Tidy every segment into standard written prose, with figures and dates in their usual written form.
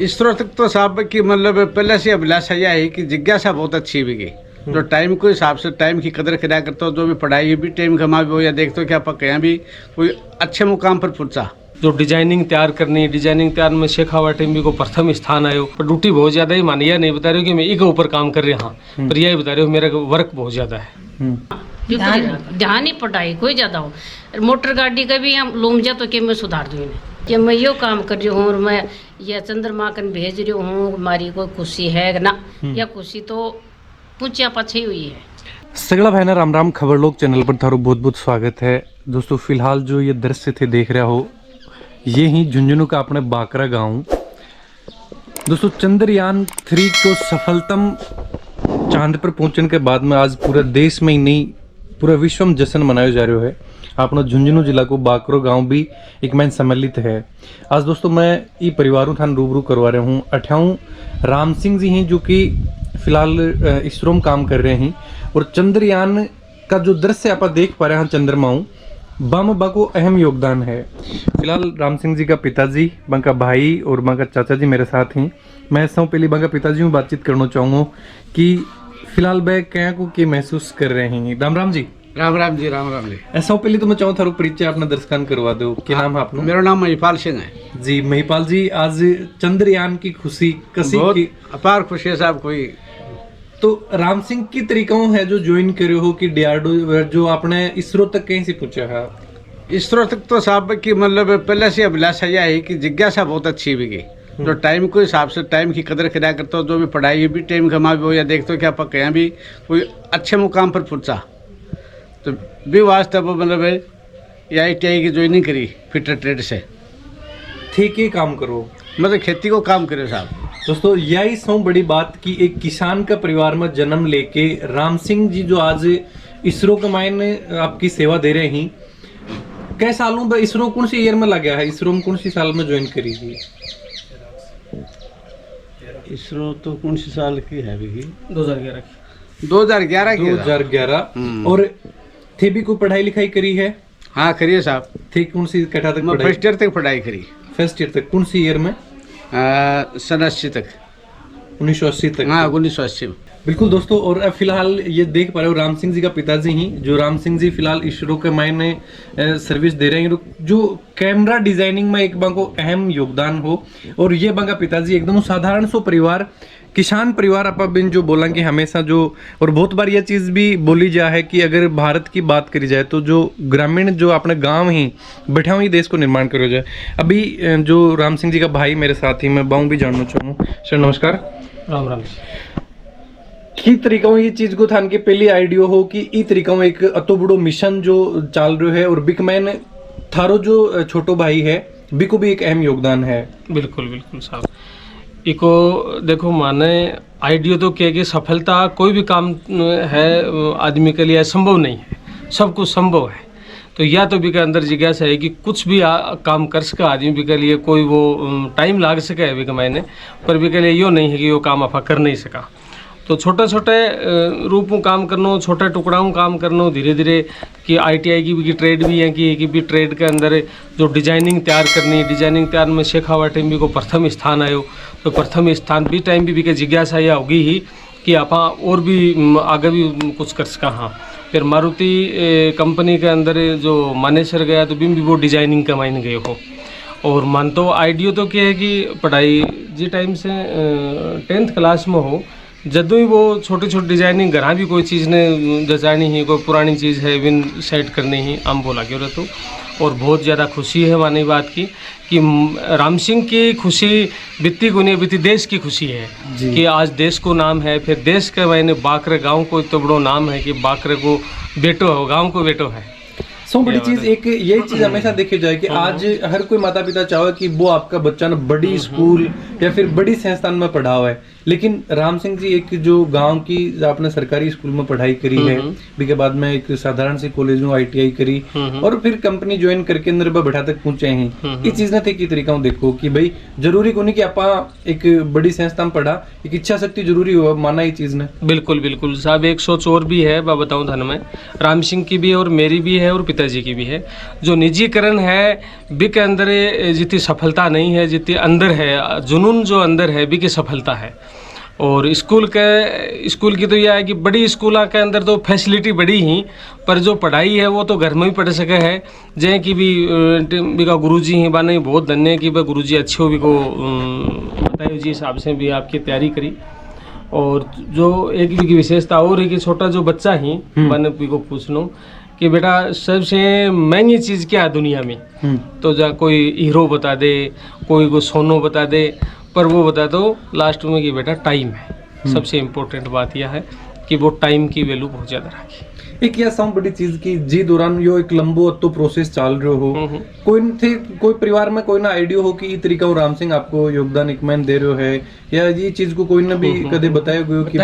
इसरो तक तो साहब की मतलब पहले से अभिलाषा यह है कि जिज्ञासा बहुत अच्छी भी गई। जो टाइम के हिसाब से टाइम की कदर करा करता हो, जो भी पढ़ाई भी टाइम कमा भी हो, या देखते हो कि आप कहीं भी कोई अच्छे मुकाम पर पहुंचा। जो डिजाइनिंग तैयार करनी, डिजाइनिंग तैयार में शेखावाटी में को प्रथम स्थान आयो। पर ड्यूटी बहुत ज्यादा ही मानी, यह नहीं बता रहे हो कि मैं एक ऊपर काम कर रहा हूँ, पर यही बता रहे हो मेरा वर्क बहुत ज्यादा है। ध्यान ही पढ़ाई कोई ज्यादा हो। मोटर गाड़ी का भी हम लूम जा तो कि मैं सुधार दूँ कि मैं यो काम कर रही हूँ और मैं ये चंद्रमा कन भेज रही हूँ, हमारी कोई खुशी है ना, या खुशी तो पूछा पाछी हुई है। सगला भाई ना राम राम। खबर लोग चैनल पर थारो बहुत बहुत स्वागत है दोस्तों। फिलहाल जो ये दृश्य थे देख रहा हो, ये ही झुंझुनू का अपने बाकरा गांव। दोस्तों चंद्रयान 3 को सफलतम चांद पर पहुंचने के बाद में आज पूरा देश में ही नहीं पूरा विश्व में जश्न मनाया जा रहा है। अपना झुंझुनू जिला को बाकरो गांव भी एक मैन सम्मिलित है। आज दोस्तों मैं ये परिवारों थान रूबरू करवा रहा हूँ। अठाऊं राम सिंह जी हैं जो कि फिलहाल इसरो में काम कर रहे हैं, और चंद्रयान का जो दृश्य आप देख पा रहे हैं चंद्रमाओं बम को अहम योगदान है। फिलहाल राम सिंह जी का पिताजी, बंका भाई और बंका चाचा जी मेरे साथ हैं। मैं सब पहले बंका पिताजी में बातचीत करना चाहूँगा कि फिलहाल वह क्या को के महसूस कर रहे हैं। राम राम जी। राम राम जी। राम राम जी। ऐसा पहले तो मैं चाहूँ थारो परिचय अपना दर्शकान करवा दो। क्या नाम है आपका? मेरा नाम महिपाल सिंह है जी। महिपाल जी, आज चंद्रयान की खुशी कसी की अपार खुशी है साहब। कोई तो राम सिंह की तरीकों है जो ज्वाइन करे हो कि डीआरडीओ जो आपने इसरो तक कहीं से पूछा है? इसरो तक तो साहब की मतलब पहले से अभिलाषा यह है कि जिज्ञासा बहुत अच्छी भी गई। जो टाइम के हिसाब से टाइम की कदर करा करता हो, जो भी पढ़ाई भी टाइम कमा भी हो, या देखते हो कि आप कहीं भी कोई अच्छे मुकाम पर पहुंचा। तो भी वास्तव मतलब ये ITI की ज्वाइनिंग करी फिटर ट्रेड से। ठीक है, काम करो मतलब खेती को काम करे साहब। दोस्तों यही सौ बड़ी बात कि एक किसान का परिवार में जन्म लेके राम सिंह जी जो आज इसरो के मायने आपकी सेवा दे रहे हैं। कई सालों में इसरो कौन सी ईयर में लगा है? इसरो में कौन सी साल में ज्वाइन करी थी? इसरो तो कौन सी साल की है? 2011 और थे भी कोई पढ़ाई लिखाई करी है? हाँ करिए साहब। थे कौन सी कटा तक? फर्स्ट ईयर तक पढ़ाई करी। फर्स्ट ईयर तक? कौन सी ईयर में? सन 80 तक। 1980 तक? हाँ 1980 में। बिल्कुल दोस्तों। और अब फिलहाल ये देख पा रहे हो राम सिंह जी का पिताजी ही, जो राम सिंह जी फिलहाल इसरो के मायने सर्विस दे रहे हैं, जो कैमरा डिजाइनिंग में एक बांको अहम योगदान हो। और ये बांका पिताजी एकदम साधारण सो परिवार, किसान परिवार अपा बिन जो बोला कि हमेशा जो, और बहुत बार यह चीज़ भी बोली जा है कि अगर भारत की बात करी जाए तो जो ग्रामीण जो अपने गांव ही बैठा हुई देश को निर्माण करो जाए। अभी जो राम सिंह जी का भाई मेरे साथ ही, मैं बाऊ भी जानना चाहूँ। सर नमस्कार। राम राम। की तरीका ये चीज को थान के पहली आइडिया हो कि ई तरीका में एक अतो बड़ो मिशन जो चल रहा है, और बिक मैन थारो जो छोटो भाई है बिको भी एक अहम योगदान है। बिल्कुल बिल्कुल साहब। इको देखो माने आइडिया तो क्या कि सफलता कोई भी काम है आदमी के लिए संभव नहीं है, सब कुछ संभव है। तो या तो भी के अंदर जिज्ञासा है कि कुछ भी काम कर सके आदमी भी के लिए, कोई वो टाइम लाग सके अभी के मैंने, पर भी के लिए यो नहीं है कि वो काम आपा कर नहीं सका। तो छोटे छोटे रूप में काम करना, छोटे टुकड़ाओं में काम करना, धीरे धीरे कि ITI की भी ट्रेड भी है कि भी ट्रेड के अंदर जो डिजाइनिंग तैयार करनी, डिजाइनिंग तैयार में शेखावाटी में को प्रथम स्थान आयो। तो प्रथम स्थान भी टाइम भी के जिज्ञासा यह होगी ही कि आप और भी आगे भी कुछ कर सका। हाँ फिर मारुति कंपनी के अंदर जो मानेसर गया तो भी वो डिजाइनिंग का मायने गए हो। और मान तो आइडिया तो क्या है कि पढ़ाई जी टाइम से 10th क्लास में हो, जदों ही वो छोटी छोटी डिजाइनिंग घर भी कोई चीज़ ने जचानी ही, कोई पुरानी चीज़ है विन सेट करनी ही आम बोला क्यों रहते। और बहुत ज़्यादा खुशी है मानी बात की कि राम सिंह की खुशी बीती गुनी बीती देश की खुशी है कि आज देश को नाम है। फिर देश के मैंने बाकरे गांव को इतना बड़ो नाम है कि बाकरे को बेटो हो, गांव को बेटो है। सो बड़ी चीज एक यही चीज हमेशा देखी जाए कि आज हर कोई माता पिता चाहे कि वो आपका बच्चा ना बड़ी स्कूल या फिर बड़ी संस्थान में पढ़ा हुआ है, लेकिन राम सिंह जी एक जो गांव की आपने सरकारी स्कूल में पढ़ाई करी है, के बाद में एक साधारण सी कॉलेज में ITI करी और फिर कंपनी ज्वाइन करके अंदर बैठा तक पहुंचे हैं। ये चीज ने थे की तरीका देखो कि भाई जरूरी को नहीं कि आपा एक बड़ी संस्था में पढ़ा, एक इच्छा शक्ति जरूरी हो माना ये चीज ने। बिल्कुल बिल्कुल साहब, एक सोच और भी है, मैं बताऊं धन में राम सिंह की भी है और मेरी भी है और पिताजी की भी है। जो निजीकरण है बी के अंदर जितनी सफलता नहीं है, जितनी अंदर है जुनून जो अंदर है बी की सफलता है। और स्कूल की तो यह है कि बड़ी स्कूलों के अंदर तो फैसिलिटी बड़ी ही, पर जो पढ़ाई है वो तो घर में भी पढ़ सके है। जैसे कि भी का गुरुजी ही बाने बहुत धन्य कि भाई गुरुजी अच्छे हो भी को बताइए जी हिसाब से भी आपकी तैयारी करी। और जो एक भी विशेषता और है कि छोटा जो बच्चा ही मैंने भी को पूछ लूँ कि बेटा सबसे महंगी चीज़ क्या है दुनिया में, तो जा कोई हीरो बता दे, कोई को सोनो बता दे, पर वो बता दो लास्ट में कि बेटा टाइम है। सबसे इम्पोर्टेंट बात यह है कि वो टाइम की वैल्यू बहुत ज़्यादा रखी। एक यह सब बड़ी चीज की जी दौरान यो एक लंबो अतो प्रोसेस चल रहे हो, कोई परिवार में कोई ना आइडिया हो कि ये तरीका हो राम सिंह आपको योगदान एक मैन दे रहे हो है, या ये चीज को कोई ना भी कदे बताया गयो कि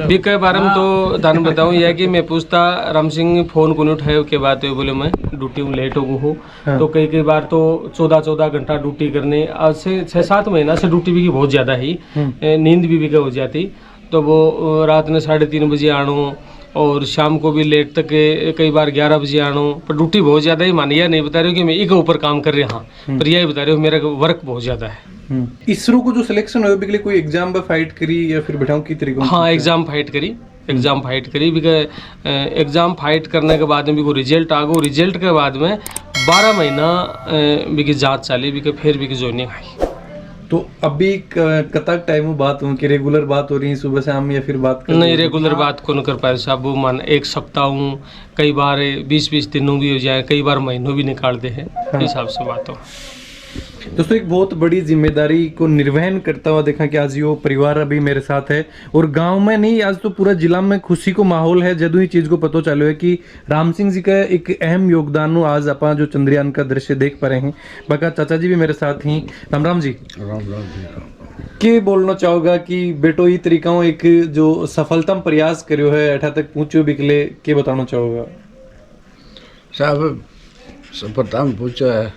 भी के बारे में तो दान बताऊं यह कि मैं पूछता राम सिंह फोन को नहीं उठाए के बाद बोले मैं ड्यूटी में लेट हो गया हूँ। तो कई बार तो 14 घंटा ड्यूटी करने, आज से 6-7 महीना से ड्यूटी भी की बहुत ज्यादा ही नींद भी हो जाती। तो वो रात में 3:30 बजे आनो और शाम को भी लेट तक कई बार 11 बजे आनो, पर ड्यूटी बहुत ज़्यादा ही मानिए नहीं बता रहे हो कि मैं एक ऊपर काम कर रहा हूँ, पर यही बता रहे हो मेरा वर्क बहुत ज़्यादा है। इसरो को जो सिलेक्शन हो के लिए कोई एग्जाम में फाइट करी या फिर बैठाऊँ की तरीके? हाँ एग्जाम फाइट करी बिकॉज एग्जाम फाइट करने के बाद में भी को रिजल्ट आ गो, रिजल्ट के बाद में 12 महीना भी जाँच चाली भी फिर भी ज्वाइनिंग आई। तो अभी कतक टाइम बात हो कि रेगुलर बात हो रही है सुबह शाम या फिर बात नहीं रेगुलर बात को नहीं कर पाए साहब। वो मान एक सप्ताह हूँ, कई बार 20-20 दिनों भी हो जाए, कई बार महीनों भी निकालते हैं। हाँ। हिसाब से बात हो। दोस्तों एक बहुत बड़ी जिम्मेदारी को निर्वहन करता हुआ देखा कि आज यो परिवार अभी मेरे साथ है और गांव में नहीं आज तो पूरा जिला में खुशी को माहौल है। जदू ही चीज को पता चलो है कि राम सिंह जी का एक अहम योगदान हो आज अपना जो चंद्रयान का दृश्य देख पा रहे हैं। बाका चाचा जी भी मेरे साथ ही। राम राम जी। राम राम जी। के बोलना चाहोगा कि बेटो ये तरीका एक जो सफलता प्रयास करो है अठा तक पहुंचो बिकले के बताना चाहोगा? साहब सफलता पूछो है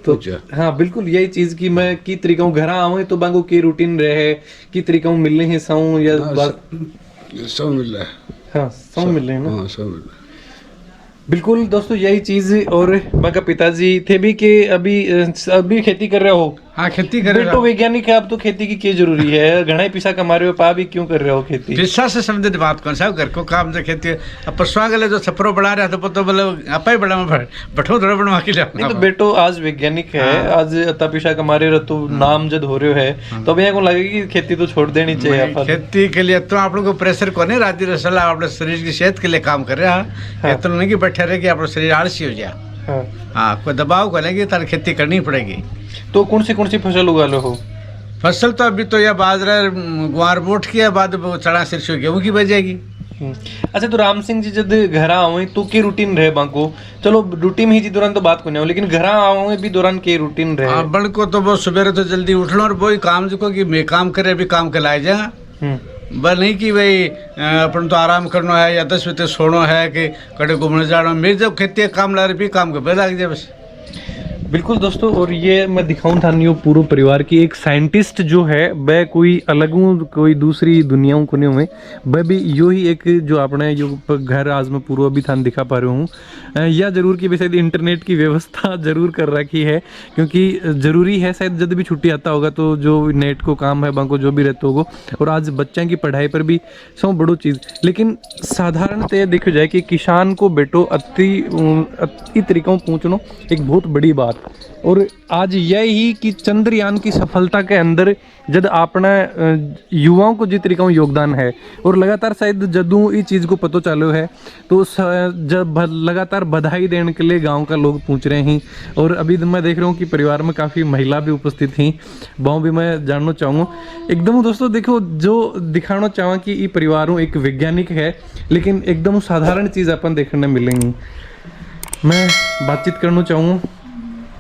तो हाँ बिल्कुल यही चीज की मैं की तरीका घर आऊँ तो बांगो की रूटीन रहे की तरीका मिलने हैं साऊं या बात सब मिल रहा है। हाँ सब मिल रहे हैं ना। हाँ सब मिल रहा है। बिल्कुल दोस्तों यही चीज। और बाका पिताजी थे भी कि अभी खेती कर रहे हो? हाँ खेती कर रहे हो। बेटो वैज्ञानिक है, अब तो खेती की क्या जरूरी है? घना ही पैसा कमा रहे हो पा भी क्यों कर रहे हो खेती? पैसा से समझे बात कौन सा घर को काम तो खेती अब परसों गले जो छपरो बढ़ा रहा तो तो मतलब आप ही बड़ा बैठो थोड़ा बनवा के नहीं तो बेटो आज वैज्ञानिक है। हाँ। आज अता पैसा कमा रहे हो तो नाम जद हो रहे है। हाँ। तो अभी को लगेगी खेती तो छोड़ देनी चाहिए। खेती के लिए तो आप लोग को प्रेशर को नहीं राजी सलाह अपने शरीर की सेहत के लिए काम कर रहे हैं। इतना नहीं कि बैठे रहे कि अपना शरीर आलसी हो जाए। हाँ कोई दबाव करेंगे तार खेती करनी पड़ेगी। तो कौन सी फसल उगा लो हो? फसल तो अभी तो यह बाजरा ग्वार बोट की है, बाद चढ़ा सिरसों गेहूँ की बजेगी। अच्छा तो राम सिंह जी जब घर आवे तो के रूटीन रहे बाको? चलो ड्यूटी में ही जी दौरान तो बात को नहीं हो, लेकिन घर आवे भी दौरान के रूटीन रहे? बड़ को तो वो सुबह तो जल्दी उठना और वही काम जो कि मैं काम करे अभी काम के लाए जाएगा। बस नहीं कि भाई अपन तो आराम करना है या 10 बजे सोना है कि कड़े घूमने जाना। मेरे जब खेती काम ला रही भी काम के बैठ जाए बस। बिल्कुल दोस्तों। और ये मैं दिखाऊं था नहीं पूरे परिवार की एक साइंटिस्ट जो है वह कोई अलग कोई दूसरी दुनियाओं को नहीं हुए वह भी यो ही एक जो अपने जो घर आज में पूरा भी थान दिखा पा रहा हूँ। या जरूर की वैसे इंटरनेट की व्यवस्था जरूर कर रखी है क्योंकि जरूरी है शायद जब भी छुट्टी आता होगा तो जो नेट को काम है बाको जो भी रहता होगा। और आज बच्चों की पढ़ाई पर भी सब बड़ो चीज़। लेकिन साधारणतः देखो जाए कि किसान को बेटो अति तरीकों पहुँचना एक बहुत बड़ी बात। और आज यही कि चंद्रयान की सफलता के अंदर जब अपना युवाओं को जिस तरीका योगदान है और लगातार शायद जदू इस चीज़ को पता चालू है तो जब लगातार बधाई देने के लिए गांव का लोग पूछ रहे हैं। और अभी मैं देख रहा हूँ कि परिवार में काफ़ी महिला भी उपस्थित थी, वो भी मैं जानना चाहूँगा एकदम। दोस्तों देखो जो दिखाना चाहूँ कि ये परिवारों एक वैज्ञानिक है लेकिन एकदम साधारण चीज़ अपन देखने मिलेंगी। मैं बातचीत करना चाहूँगा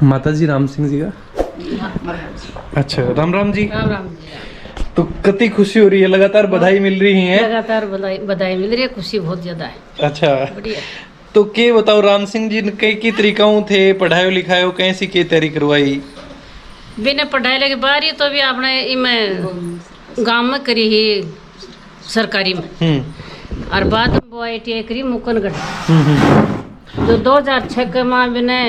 माता जी राम सिंह जी का। अच्छा, राम राम जी। राम राम। तो कितनी खुशी हो रही है, लगातार बधाई मिल रही है। लगातार बधाई मिल रही है, खुशी बहुत ज्यादा है। अच्छा, बढ़िया। तो के बताओ राम सिंह जी ने कई की तरीकाओं थे पढ़ाई लिखाई कैसी के तैयारी करवाई? बिना पढ़ाई लगे बारी तो भी आपने में गांव में करी ही सरकारी में, और बाद में वो ITI करी मुकनगढ़। जो 2006 के माँ बिने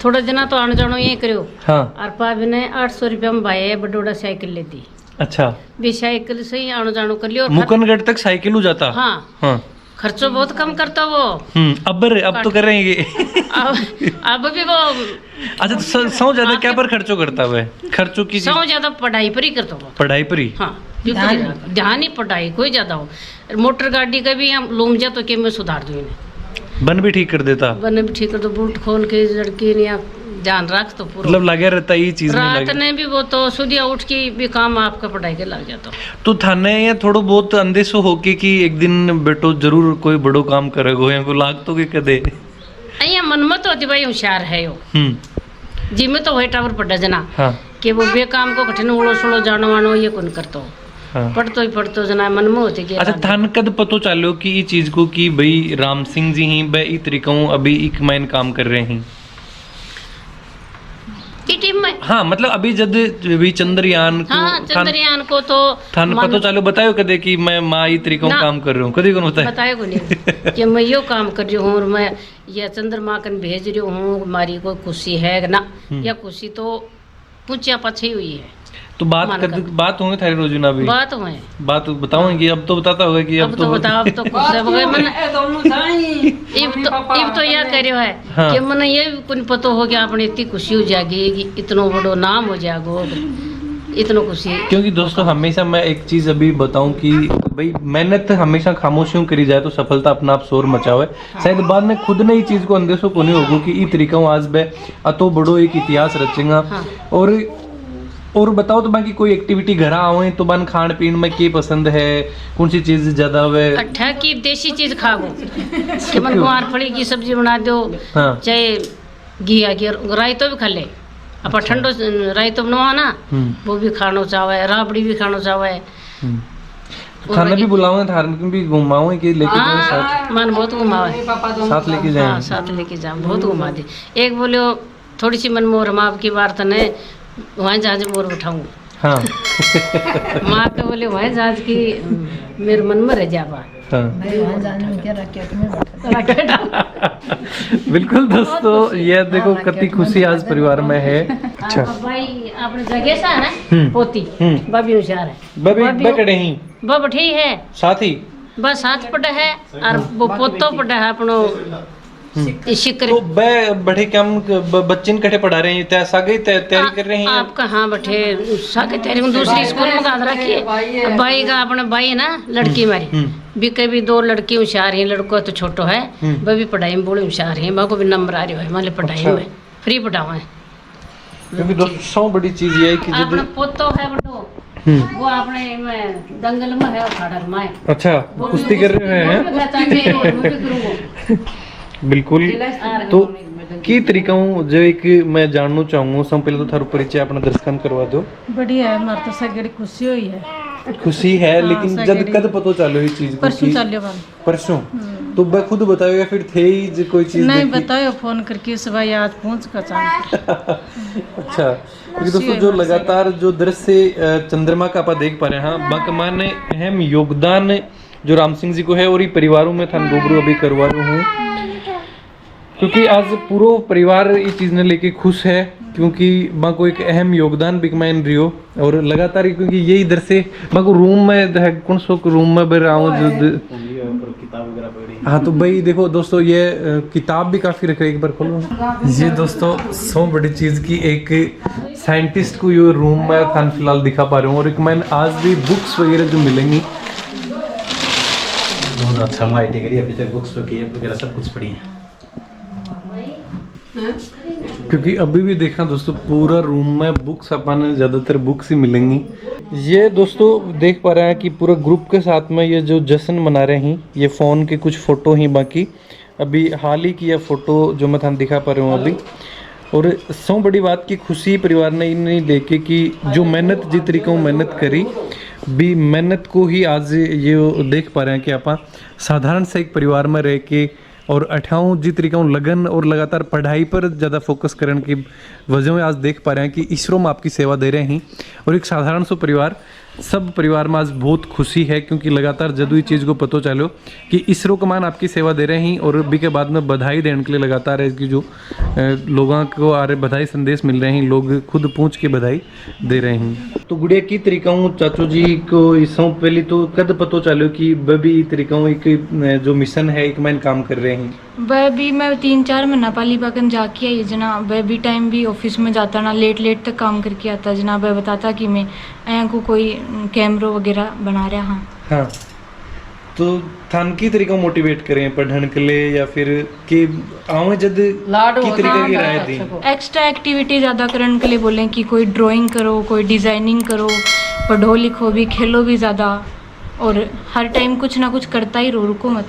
थोड़ा जना तो आने जानो ये करो। हाँ। और पा बिने 800 रुपया में भाई बडोड़ा साइकिल लेती। अच्छा, भी साइकिल से ही आने जानो कर लियो। मुकनगढ़ तक साइकिल हो जाता? हाँ हाँ। खर्चो बहुत कम करता वो। अब तो कर रहे हैं ये। अब भी वो अच्छा, तो सौ ज्यादा क्या पर खर्चो करता है? खर्चों की सौ ज्यादा पढ़ाई पर ही करता वो। पढ़ाई पर ही? हाँ, ध्यान ही पढ़ाई कोई ज्यादा हो। मोटर गाड़ी का भी हम लूम जा तो के मैं सुधार दूँ इन्हें। बन भी ठीक कर देता? बन भी ठीक कर दो, बूट खोल के लड़की ने ध्यान रख तो पूरा मतलब लगे रहता ये चीज में रात लगे। ने भी वो तो सुधिया उठ के भी काम आपका पढ़ाई के लग जाता। तो थाने या थोड़ो बहुत अंदेशो होके कि एक दिन बेटो जरूर कोई बड़ो काम करेगो या को लाग तो के कदे? अया मन में तो होती भाई होशियार है यो जी में तो वही टावर पढ़ा जना। हाँ। कि वो बेकाम को कठिन उड़ो सुड़ो जानो वानो ये कौन करतो। हाँ। पढ़तो जना मन में होती कि अच्छा, थान कद पतो चालो कि ये चीज को कि भाई राम सिंह जी ही बे ई तरीकों अभी एक मैन काम कर रहे हैं टीम में। हाँ, मतलब अभी जब भी चंद्रयान को हाँ, चंद्रयान को तो थान पतो चालो बतायो कदे कि मैं माँ ई तरीकों काम कर रहा हूँ? कभी कौन बताए? बताए को नहीं कि मैं यो काम कर रही हूँ और मैं ये चंद्रमा कन भेज रही हूँ, हमारी कोई खुशी है ना? या खुशी तो पूछा पछी हुई है। तो बात होंगे थारी रोजीना भी? बात हुए बात बताऊंगी। अब तो बताता होगा कि अब तो बताओ, अब तो खुश है वो मन अब तो यह करियो है कि मन ये कुछ पता हो गया अपने इतनी खुशी हो जाएगी कि इतना बड़ो नाम हो जाएगो, इतना खुशी है। क्योंकि दोस्तों हमेशा मैं एक चीज अभी बताऊं कि भाई मेहनत हमेशा खामोशियों करी जाए तो सफलता अपना आप शोर मचावे। शायद बाद में खुद ने ही चीज को अंदेशो को नहीं होगो कि ई तरीका आज बे अतो बड़ो एक इतिहास रचेगा। और बताओ तो बाकी कोई एक्टिविटी घर आओ तो बन खान पीन में क्या पसंद है, कौन सी चीज ज्यादा है? अट्ठा की देसी चीज खाओ कि मन गुआर फली की सब्जी बना दो। हाँ। चाहे घिया की रायतो भी खा ले। अब ठंडो रायतो बनवा ना वो भी खाना चाहे, राबड़ी भी खाना चाहे। खाना भी बुलाओ, धार्मिक भी घुमाओ कि लेके जाओ साथ? मन बहुत घुमावे, साथ लेके जाए। हाँ, साथ लेके जाओ, बहुत घुमा दे। एक बोलो थोड़ी सी मन मोर माँ की बात ने वहाँ जहाज मोर उठाऊंगी। हाँ। माँ के बोले वहाँ जहाज की मेरे मन में रह जावा। हाँ। बिल्कुल दोस्तों, ये देखो कितनी खुशी आज परिवार में है। अच्छा भाई अपने जगह सा है पोती बबी होशियार है। बबी बकड़े ही बबठी है साथ ही बस हाथ पड़ा है और वो पोतो पड़ा है अपनो शिकर। तो बैठे क्या बच्चे कटे पढ़ा रहे हैं? सागे तैयारी कर रहे हैं आप कहाँ बैठे? सागे तैयारी दूसरी स्कूल में गाद रखी है। भाई का अपना भाई है ना, लड़की मारी भी कभी 2 लड़की होशियार हैं, लड़को तो छोटो है वह भी पढ़ाई में बड़ी होशियार है। माँ को भी नंबर आ रही है मान पढ़ाई में फ्री पढ़ावा है। क्योंकि दोस्तों बड़ी चीज ये है कि अपना पोतो है बड़ो वो अपने में दंगल में है खड़क में। अच्छा, कुश्ती कर रहे हैं? बिल्कुल। तो की तरीका जो एक मैं जानना चाहूँगा, सब पहले तो थारो परिचय अपना दर्शकन करवा दो। बढ़िया है, मार तो सगड़ी खुशी हुई है। खुशी है लेकिन जब कद पता चलो इस चीज को? परसों चलियो बाल। परसों? तो मैं खुद बताओ या फिर थे ही कोई चीज? नहीं बताओ, फोन करके सुबह आज पहुंच कर अच्छा, क्योंकि दोस्तों जो लगातार जो दृश्य चंद्रमा का आप देख पा रहे हैं, बाकमान अहम योगदान जो राम सिंह जी को है और ये परिवारों में थान गोबरू अभी करवा रहा हूँ क्योंकि आज पूरा परिवार इस चीज ने लेके खुश है क्योंकि माँ को एक अहम योगदान भी मैं रही हो और लगातार क्योंकि ये इधर से माँ को रूम में कौन सो रूम में बैठ रहा हूँ। हाँ तो भाई देखो दोस्तों, ये किताब भी काफी रख रहे, एक बार खोलो। ये दोस्तों सौ बड़ी चीज की एक साइंटिस्ट को ये रूम में थान फिलहाल दिखा पा रहा हूँ और एक मैं आज भी बुक्स वगैरह जो मिलेंगी बहुत अच्छा हम आईटी करी अभी तक बुक्स वगैरह सब कुछ पढ़ी है। क्योंकि अभी भी देखा दोस्तों पूरा रूम में बुक्स अपन ज़्यादातर बुक्स ही मिलेंगी। ये दोस्तों देख पा रहे हैं कि पूरा ग्रुप के साथ में ये जो जश्न मना रहे हैं, ये फ़ोन के कुछ फ़ोटो ही बाकी अभी हाल ही की यह फ़ोटो जो मैं थान दिखा पा रहा हूँ अभी। और सौ बड़ी बात की खुशी परिवार ने इन्हें लेके कि जो मेहनत जिस तरीके मेहनत करी भी मेहनत को ही आज ये देख पा रहे हैं कि आप साधारण से एक परिवार में रह के और अठाऊं जिस तरीके लगन और लगातार पढ़ाई पर ज़्यादा फोकस करने की वजह में आज देख पा रहे हैं कि इसरो में आपकी सेवा दे रहे हैं। और एक साधारण सा परिवार सब परिवार में आज बहुत खुशी है क्योंकि लगातार जदू ही चीज़ को पता चलो कि इसरो कमान आपकी सेवा दे रहे हैं और भी के बाद में बधाई देने के लिए लगातार है कि जो लोगों को आ रहे बधाई संदेश मिल रहे हैं, लोग खुद पूछ के बधाई दे रहे हैं। तो गुड़िया की तरीका हूँ चाचू जी को इससे पहले तो कद पता चलो कि वह भी तरीका हूँ एक जो मिशन है एक मैन काम कर रहे हैं। वह भी मैं 3-4 महीना पाली बागन जाके आई जना, वह भी टाइम भी ऑफिस में जाता ना, लेट तक काम करके आता जना। वह बताता कि मैं आया को कोई कैमरो वगैरह बना रहा। हाँ तो थान की तरीका मोटिवेट करें पढ़ने के लिए या फिर कि आवे जद की तरीका की राय दी एक्स्ट्रा एक्टिविटी ज़्यादा करने के लिए बोलें कि कोई ड्राइंग करो, कोई डिज़ाइनिंग करो, पढ़ो लिखो भी, खेलो भी ज़्यादा और हर टाइम कुछ ना कुछ करता ही रहो, रुको मत।